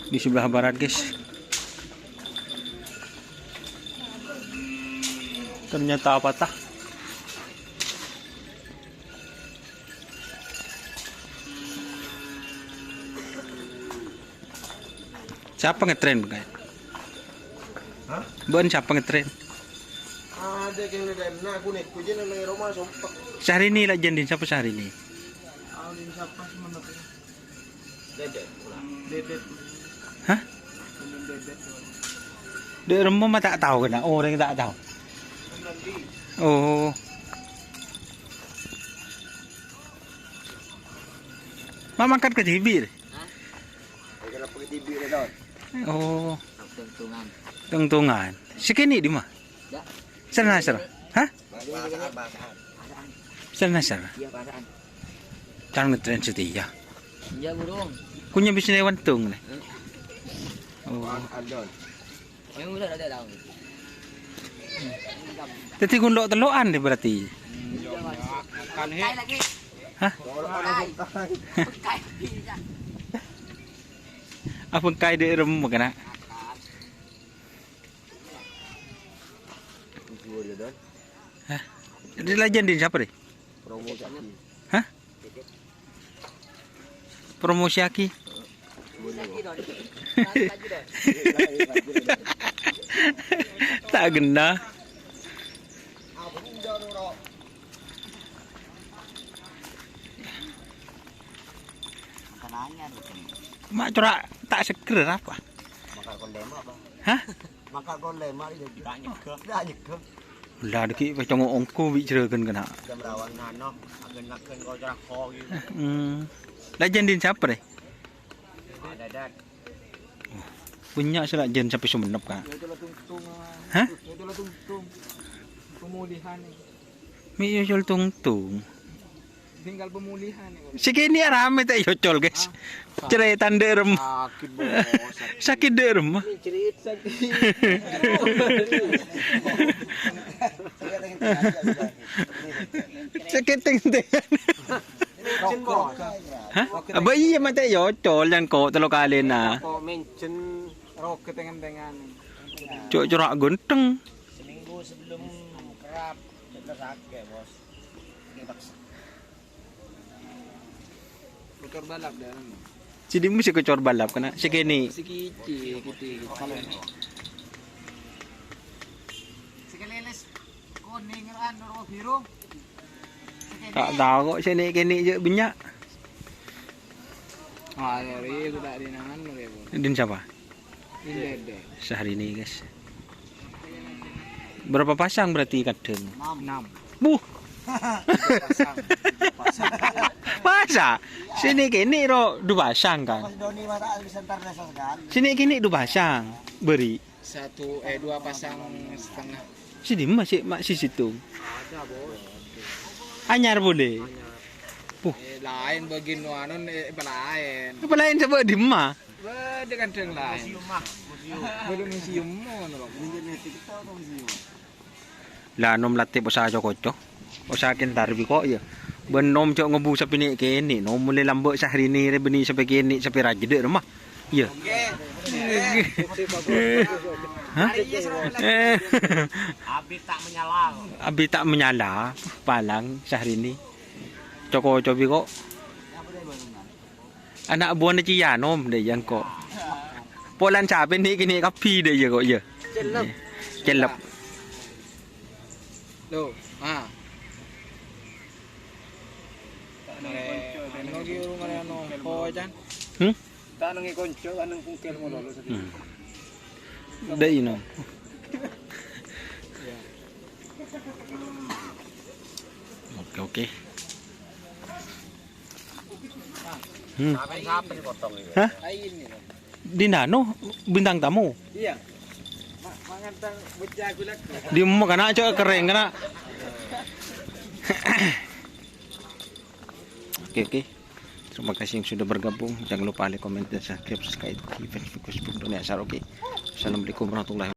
di sebelah barat, guys. Ternyata patah. Siapa ngetren kayak? Hah? Bon siapa ngetren? Ada yang na aku nih, kujen nang Roma sompak. Syahrini lah jendin siapa Syahrini? Alin siapa semangat ini? Dedet. Dedet. Hah? Dedet. Dia rumah mah tak tahu kena. Oh, orang tak tahu. Oh. Mama makan ke TV. Kenapa ke TV dah? Oh, Tungtungan. tungtungan. Sekini di mah? Ya. Sana. Hah? Bahasaan. Sana. Iya paraan. Jangan ngetren setia. Iya burung. Kunya bisa lewat tung nih. Oh. Adon. Yang udah ada tahu. Tapi kun lo teloan deh berarti. Kan he. Kai lagi. Hah? Kai. Apa kai de rem kena? Hah? Ini legend siapa deh? Promosi. Hah? Promosi aki? Tak gena. Mak corak tak seger apa? Makar kondema apa? Hah? Makar kondema itu tak nyekek. Tak nyekek. Lah deki pecong ongko bicarakan kena. Jam rawan nano, agen-agen kau cerak kau gitu. Legendin siapa deh? Dadat. Punya sih legend sampai Sumenep kan? Itulah tungtung. Hah? Itulah tungtung. Pemulihan nih. Mi yocol tungtung. Tinggal pemulihan nih. Segini rame tak yocol guys. Ceretan derem. Sakit bos. Sakit derem. Cerit sakit. Sakit ting-ting. Hah? Aba iya mata yocol yan ko talo kali na. Kok mention roket dengan Corak genteng. seminggu sebelum kerap kita sakit bos. Tukar balap dah. Jadi mesti kecor balap kena. Segini. Sikiti, Sekalilis kuning anu biru. Tak tahu kok sini kini je banyak. Ah, hari itu tak dinangan ya bos. Din siapa? Ini Sehari ini guys. Berapa pasang berarti kadang? 6. Buh. Pasang. Masa? Sini kini ro dua pasang kan? Doni mata bisa ntar desa sekali. Sini kini dua pasang. Beri. 2 pasang setengah. Sini masih situ. Ada bos. Anyar boleh. Lain bagian anu lain. Apa lain coba di mah? Beda kandang lain. Beda museum mana bang? Museum. Lah nom latih usaha cocok. Usaha kentar bi kok ya. Benom cok ngebu sampai ni kini. Nom mulai lambak sehari ni beni sampai kini sampai raja dek rumah. Ya. Hah? Abi tak menyala. Abi tak menyala. Palang sehari ni. Coko cobi kok. Anak buah ni cia nom deh yang kok. Polan cabe ni kini kapi deh ya kok ya. Celep. Loh, ah. Nagi urung ano, ko jan. Tak nangi konco anong kungkel mo lolo sa dito. Deh ini. Oke. Sampai potong ini. Hah? Ay ini. Di nano bintang tamu. Iya. Mangantang bocah gulak. Di mau kena cok kering kena. Oke. Terima kasih yang sudah bergabung. Jangan lupa like, komen, dan subscribe di Facebook Dunia Asar. Oke. Assalamualaikum warahmatullahi wabarakatuh.